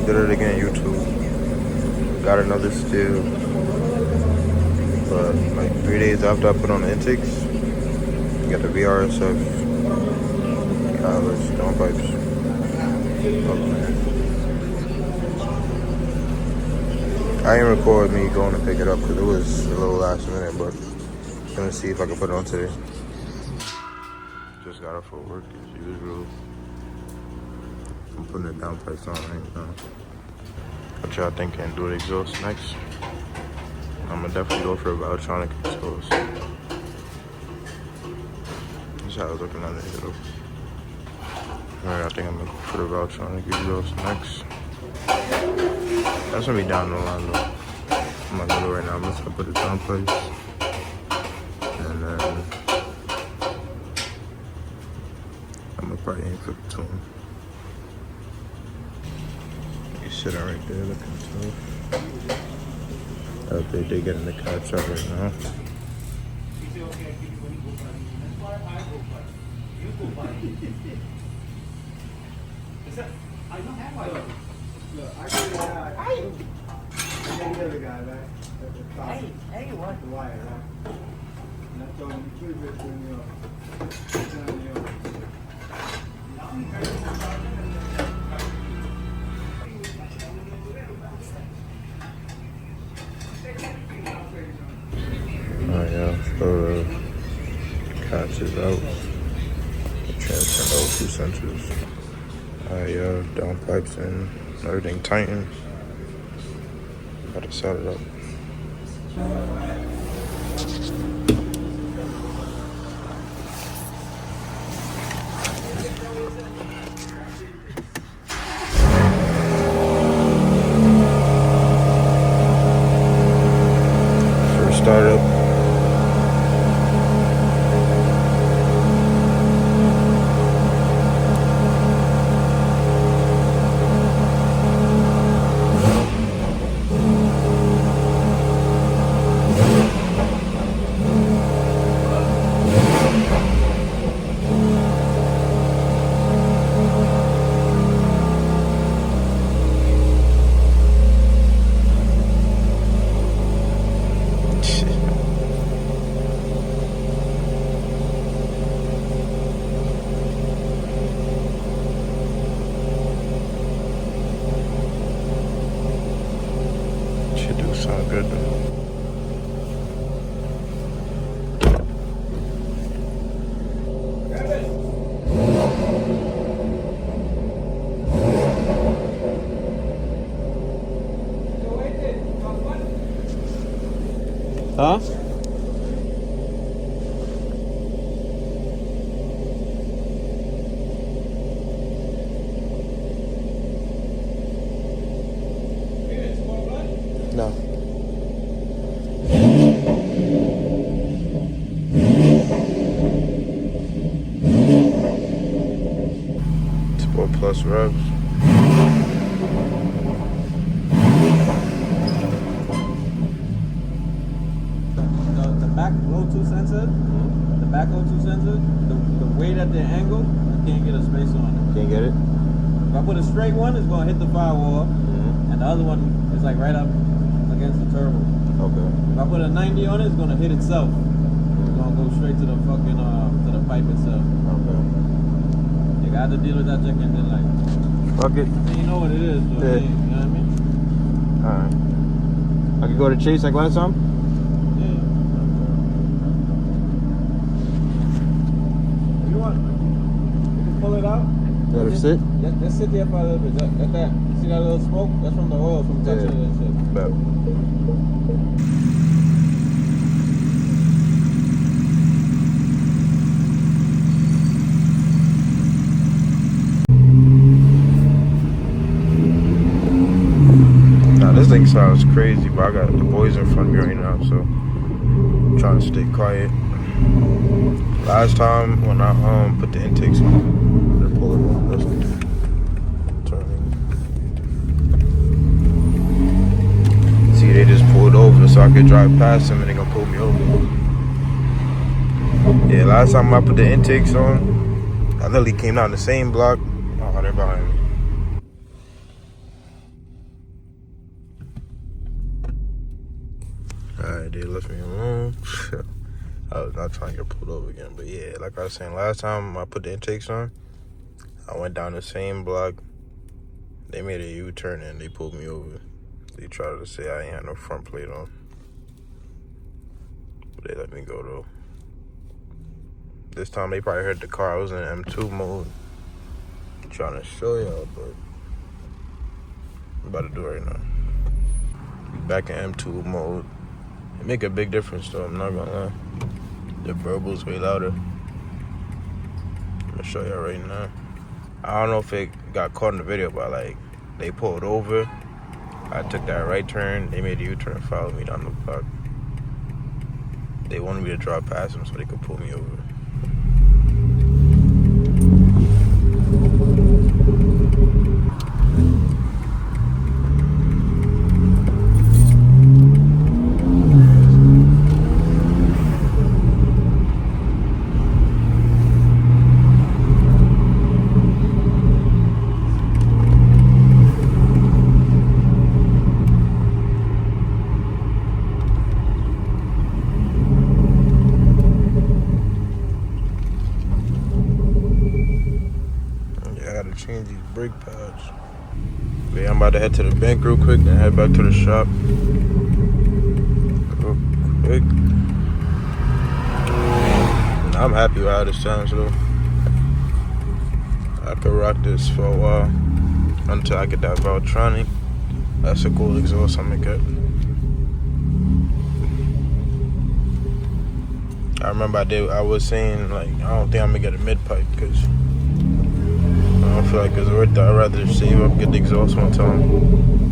Did it again, YouTube. Got another steal. But like 3 days after I put on the intakes, got the Vrsf collars, downpipes. I didn't record me going to pick it up because it was a little last minute, but I'm gonna see if I can put it on today. Just got up for work as usual. I'm putting the downpipes on right now. What y'all thinking? Do the exhaust next? I'm gonna definitely go for a Valtronic exhaust. That's how I was looking under here though. Alright, I think I'm gonna go for the Valtronic exhaust next. That's gonna be down the line though. I'm gonna go right now. I'm gonna put the downpipes. And then I'm gonna probably aim for the tune. He's sitting right there looking tough. They getting the caps out right now. Oh yeah, so the caps is out. The transcend all 2 sensors. Yeah, downpipes and everything tightened. Gotta set it up. First startup. Should do sound good though. Huh? No. Sport Plus revs. The back O2 sensor, the back O2 sensor, the way that they're angled, I can't get a space on it. Can't get it? If I put a straight one, it's gonna hit the firewall, and the other one is like right up against the turbo. Okay. If I put a 90 on it, it's gonna hit itself. It's gonna go straight to the fucking to the pipe itself. Okay. You got to deal with that chicken, then like. Fuck it. You know what it is, so Yeah. you know what I mean? Alright. I can go to Chase like last time? Yeah. You want? You can pull it out. Let her sit? Just sit there for a little bit. Let that. See that little smoke? That's from the oil from touching it and shit. Bet. Now this thing sounds crazy, but I got the boys in front of me right now, so I'm trying to stay quiet. Last time when I put the intakes on, they're pulling on this. See, they just pulled over so I could drive past them and they gonna pull me over. Yeah, last time I put the intakes on, I literally came down the same block. Oh, they're behind me. nigga left me alone. I was not trying to get pulled over again. But yeah, like I was saying, last time I put the intakes on, I went down the same block. They made a U-turn and they pulled me over. They tried to say I ain't had no front plate on. But they let me go though. This time they probably heard the car. I was in M2 mode. I'm trying to show y'all, but I'm about to do it right now. Back in M2 mode. It make a big difference though, I'm not gonna lie. The verbal's way louder. I'm gonna show y'all right now. I don't know if it got caught in the video, but like, they pulled over. I took that right turn. They made a U-turn and followed me down the block. They wanted me to drive past them so they could pull me over. Change these brake pads. But yeah, I'm about to head to the bank real quick, then head back to the shop real quick. I'm happy with how this sounds though. I could rock this for a while until I get that Valtronic. That's a cool exhaust I'm gonna get. I remember I was saying like I don't think I'm gonna get a mid pipe because I don't feel like it's worth it. I'd rather save up, get the exhaust one time.